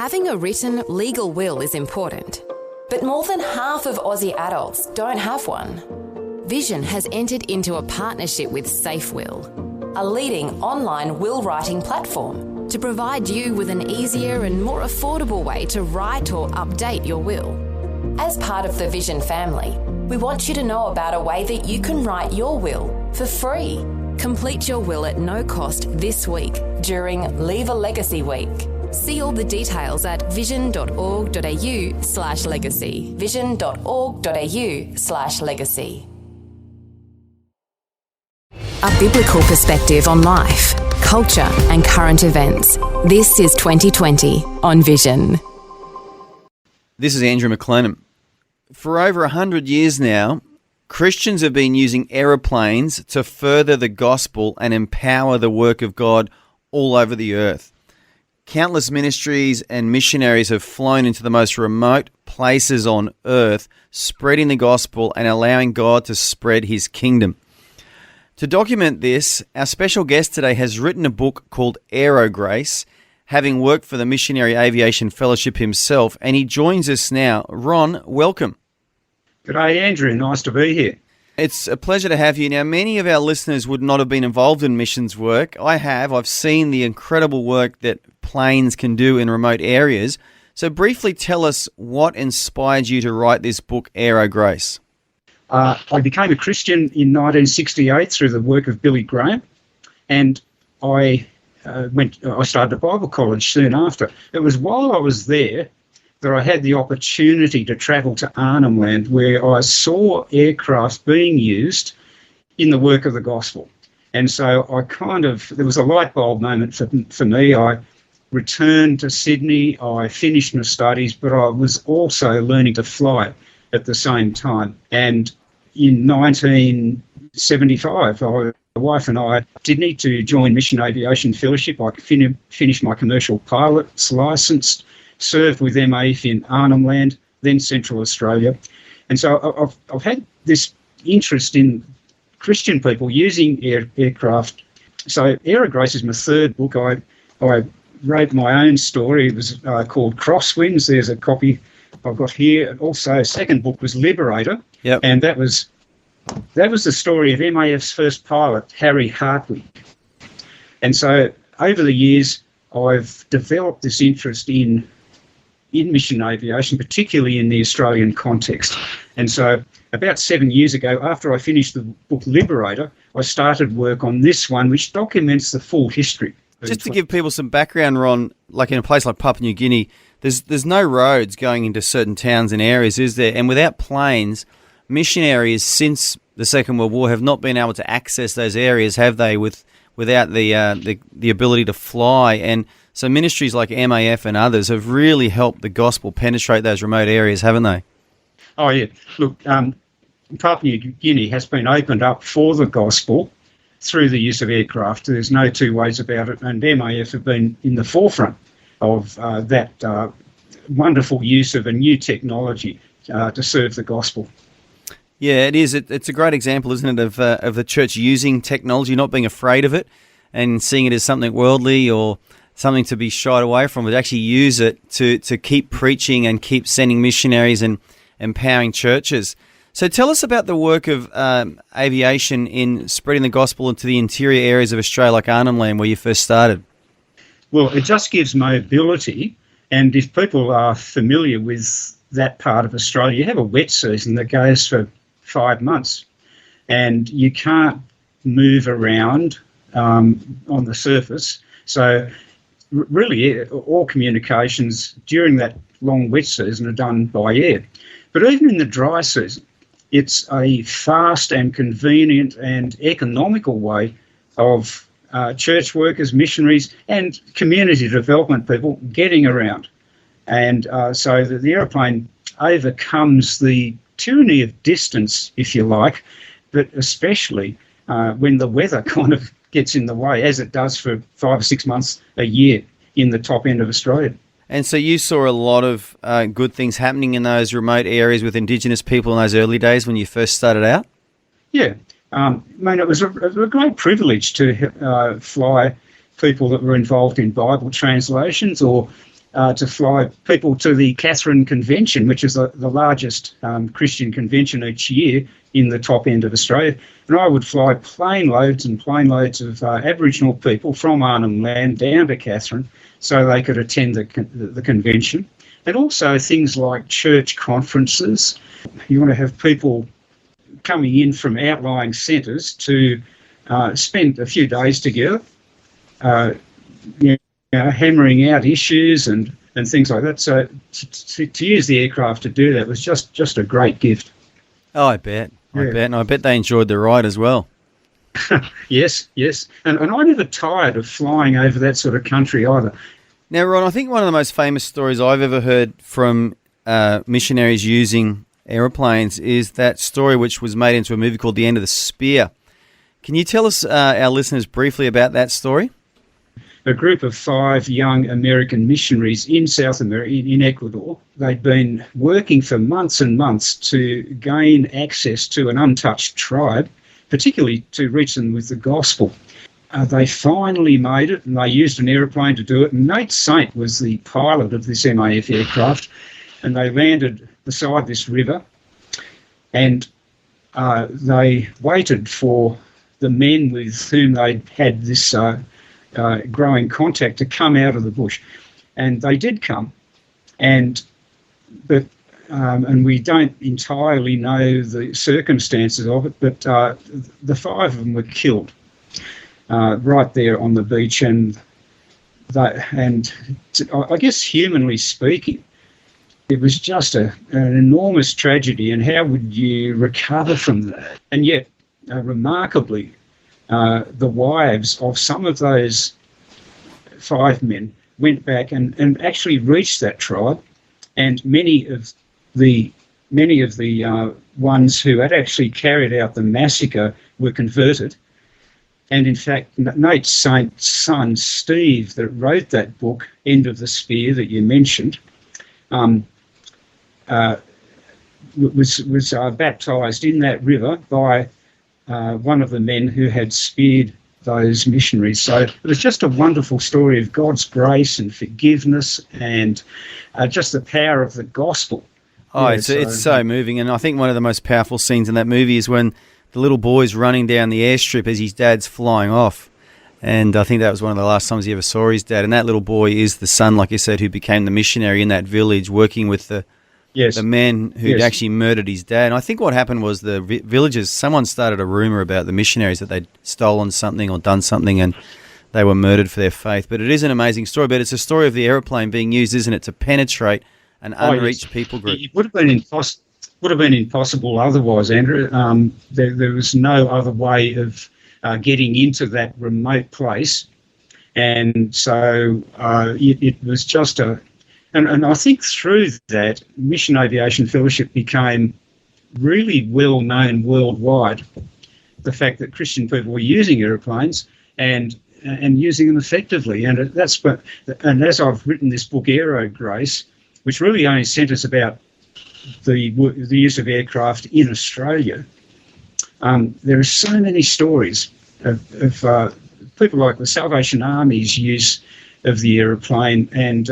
Having a written legal will is important, but more than half of Aussie adults don't have one. Vision has entered into a partnership with SafeWill, a leading online will writing platform, to provide you with an easier and more affordable way to write or update your will. As part of the Vision family, we want you to know about a way that you can write your will for free. Complete your will at no cost this week during Leave a Legacy Week. See all the details at vision.org.au/legacy. vision.org.au/legacy. A biblical perspective on life, culture and current events. This is 2020 on Vision. This is Andrew McLennan. For over 100 years now, Christians have been using aeroplanes to further the gospel and empower the work of God all over the earth. Countless ministries and missionaries have flown into the most remote places on earth, spreading the gospel and allowing God to spread his kingdom. To document this, our special guest today has written a book called Aero Grace, having worked for the Missionary Aviation Fellowship himself, and he joins us now. Ron, welcome. G'day, Andrew. Nice to be here. It's a pleasure to have you. Now, many of our listeners would not have been involved in missions work. I have. I've seen the incredible work that planes can do in remote areas. So briefly tell us what inspired you to write this book, Aero Grace. I became a Christian in 1968 through the work of Billy Graham, and I started a Bible college soon after. It was while I was there that I had the opportunity to travel to Arnhem Land, where I saw aircraft being used in the work of the gospel. And so there was a light bulb moment for me. I returned to Sydney, I finished my studies, but I was also learning to fly at the same time. And in 1975, my wife and I did need to join Mission Aviation Fellowship. I finished my commercial pilot's licence, served with MAF in Arnhem Land, then Central Australia. And so I've had this interest in Christian people using aircraft. So Aero Grace is my third book. I wrote my own story. It was called Crosswinds. There's a copy I've got here. Also, second book was Liberator. Yep. And that was the story of MAF's first pilot, Harry Hartwig. And so over the years, I've developed this interest in mission aviation, particularly in the Australian context. And so about 7 years ago, after I finished the book Liberator, I started work on this one, which documents the full history. Just to give people some background, Ron, like in a place like Papua New Guinea, there's no roads going into certain towns and areas, is there? And without planes, missionaries since the Second World War have not been able to access those areas, have they, without the ability to fly? And so ministries like MAF and others have really helped the gospel penetrate those remote areas, haven't they? Oh, yeah. Look, Papua New Guinea has been opened up for the gospel through the use of aircraft. There's no two ways about it. And MAF have been in the forefront of that wonderful use of a new technology to serve the gospel. Yeah, it is. It's a great example, isn't it, of the church using technology, not being afraid of it and seeing it as something worldly or something to be shied away from, but actually use it to keep preaching and keep sending missionaries and empowering churches. So tell us about the work of aviation in spreading the gospel into the interior areas of Australia, like Arnhem Land, where you first started. Well, it just gives mobility, and if people are familiar with that part of Australia, you have a wet season that goes for 5 months, and you can't move around on the surface. So really, all communications during that long wet season are done by air. But even in the dry season, it's a fast and convenient and economical way of church workers, missionaries, and community development people getting around. And so the aeroplane overcomes the tyranny of distance, if you like, but especially when the weather kind of gets in the way, as it does for 5 or 6 months a year in the top end of Australia. And so you saw a lot of good things happening in those remote areas with Indigenous people in those early days when you first started out? Yeah. It was a great privilege to fly people that were involved in Bible translations or to fly people to the Catherine Convention, which is the largest Christian convention each year in the top end of Australia. And I would fly plane loads and plane loads of Aboriginal people from Arnhem Land down to Catherine so they could attend the convention. And also things like church conferences. You want to have people coming in from outlying centres to spend a few days together, hammering out issues and things like that. So to use the aircraft to do that was just a great gift. Oh, I bet. And I bet they enjoyed the ride as well. Yes. And I never tired of flying over that sort of country either. Now, Ron, I think one of the most famous stories I've ever heard from missionaries using aeroplanes is that story which was made into a movie called The End of the Spear. Can you tell us, our listeners, briefly about that story? A group of 5 young American missionaries in South America, in Ecuador, they'd been working for months and months to gain access to an untouched tribe, particularly to reach them with the gospel. They finally made it, and they used an aeroplane to do it. And Nate Saint was the pilot of this MAF aircraft, and they landed beside this river, and they waited for the men with whom they'd had this growing contact to come out of the bush. And they did come, and we don't entirely know the circumstances of it, but the 5 of them were killed right there on the beach. And I guess, humanly speaking, it was just an enormous tragedy, and how would you recover from that? And yet, remarkably, the wives of some of those 5 men went back and actually reached that tribe, and many of the ones who had actually carried out the massacre were converted. And in fact, Nate Saint's son, Steve, that wrote that book, End of the Spear, that you mentioned, was baptised in that river by one of the men who had speared those missionaries. So it was just a wonderful story of God's grace and forgiveness and just the power of the gospel. Oh, yeah, it's so moving. And I think one of the most powerful scenes in that movie is when the little boy's running down the airstrip as his dad's flying off. And I think that was one of the last times he ever saw his dad. And that little boy is the son, like you said, who became the missionary in that village, working with the men who'd actually murdered his dad. And I think what happened was the villagers, someone started a rumour about the missionaries that they'd stolen something or done something and they were murdered for their faith. But it is an amazing story. But it's a story of the aeroplane being used, isn't it, to penetrate an unreached people group. It would have been impossible otherwise, Andrew. There was no other way of getting into that remote place. And so it was just and I think through that, Mission Aviation Fellowship became really well known worldwide. The fact that Christian people were using aeroplanes and using them effectively, and as I've written this book, Aero Grace, which really only centres about the use of aircraft in Australia. There are so many stories of people like the Salvation Army's use of the aeroplane, and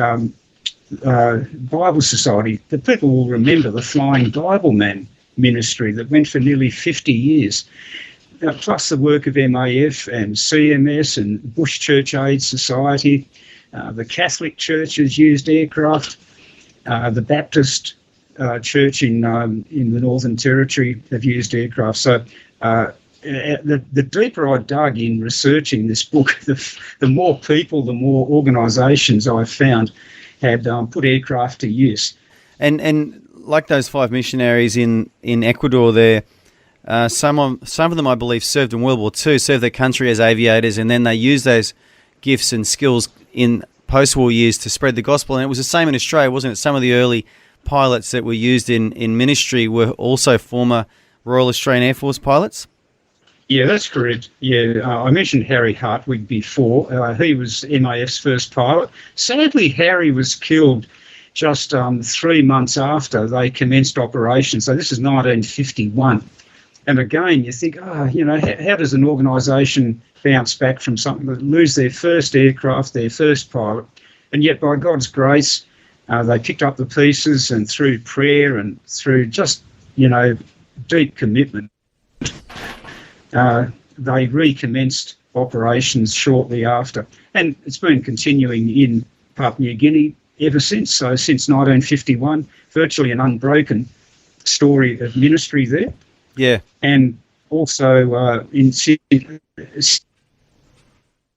Bible Society. The people will remember the Flying Bible Man ministry that went for nearly 50 years, plus the work of MAF and CMS and Bush Church Aid Society. The Catholic Church has used aircraft. The Baptist Church in the Northern Territory have used aircraft. So the deeper I dug in researching this book, the more people, the more organisations I've found had put aircraft to use. And like those 5 missionaries in Ecuador there, some of them, I believe, served in World War II, served their country as aviators, and then they used those gifts and skills in post-war years to spread the gospel. And it was the same in Australia, wasn't it? Some of the early pilots that were used in ministry were also former Royal Australian Air Force pilots? Yeah, that's correct. Yeah, I mentioned Harry Hartwig before. He was MAF's first pilot. Sadly, Harry was killed just 3 months after they commenced operations. So this is 1951. And again, you think, how does an organisation bounce back from something that lose their first aircraft, their first pilot? And yet, by God's grace, they picked up the pieces, and through prayer and through just, deep commitment, they recommenced operations shortly after. And it's been continuing in Papua New Guinea ever since. So since 1951, virtually an unbroken story of ministry there. Yeah. And also since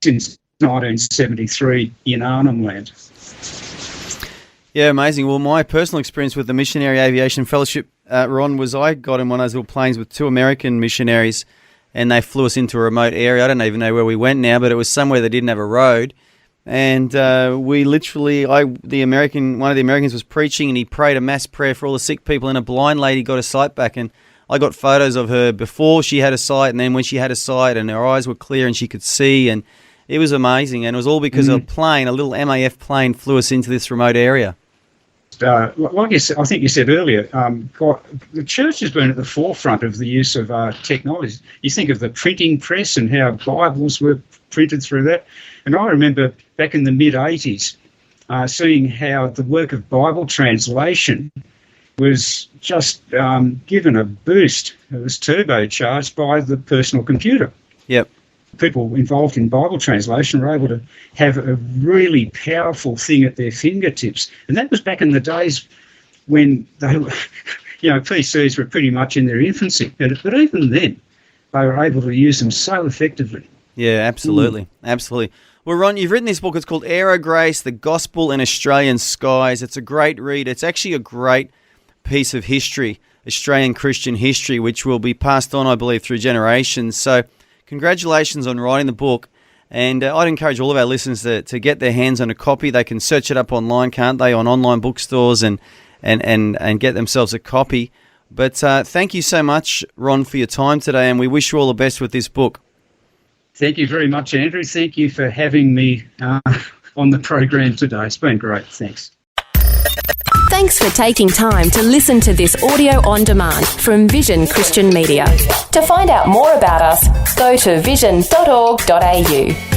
1973 in Arnhem Land. Yeah, amazing. Well, my personal experience with the Missionary Aviation Fellowship, Ron, was I got in one of those little planes with 2 American missionaries, and they flew us into a remote area. I don't even know where we went now, but it was somewhere that didn't have a road. And we literally, one of the Americans was preaching, and he prayed a mass prayer for all the sick people, and a blind lady got her sight back. And I got photos of her before she had a sight, and then when she had a sight, and her eyes were clear and she could see, and it was amazing. And it was all because a little MAF plane flew us into this remote area. Like you said, I think you said earlier, the church has been at the forefront of the use of technology. You think of the printing press and how Bibles were printed through that. And I remember back in the mid-'80s seeing how the work of Bible translation was just given a boost. It was turbocharged by the personal computer. Yep. People involved in Bible translation were able to have a really powerful thing at their fingertips. And that was back in the days when they were, PCs were pretty much in their infancy. But even then, they were able to use them so effectively. Yeah, absolutely. Absolutely. Well, Ron, you've written this book. It's called Aero Grace, The Gospel in Australian Skies. It's a great read. It's actually a great piece of history, Australian Christian history, which will be passed on, I believe, through generations. So congratulations on writing the book, and I'd encourage all of our listeners to get their hands on a copy. They can search it up online, can't they, on online bookstores and get themselves a copy. But thank you so much, Ron, for your time today, and we wish you all the best with this book. Thank you very much, Andrew. Thank you for having me on the program today. It's been great. Thanks. Thanks for taking time to listen to this audio on demand from Vision Christian Media. To find out more about us, go to vision.org.au.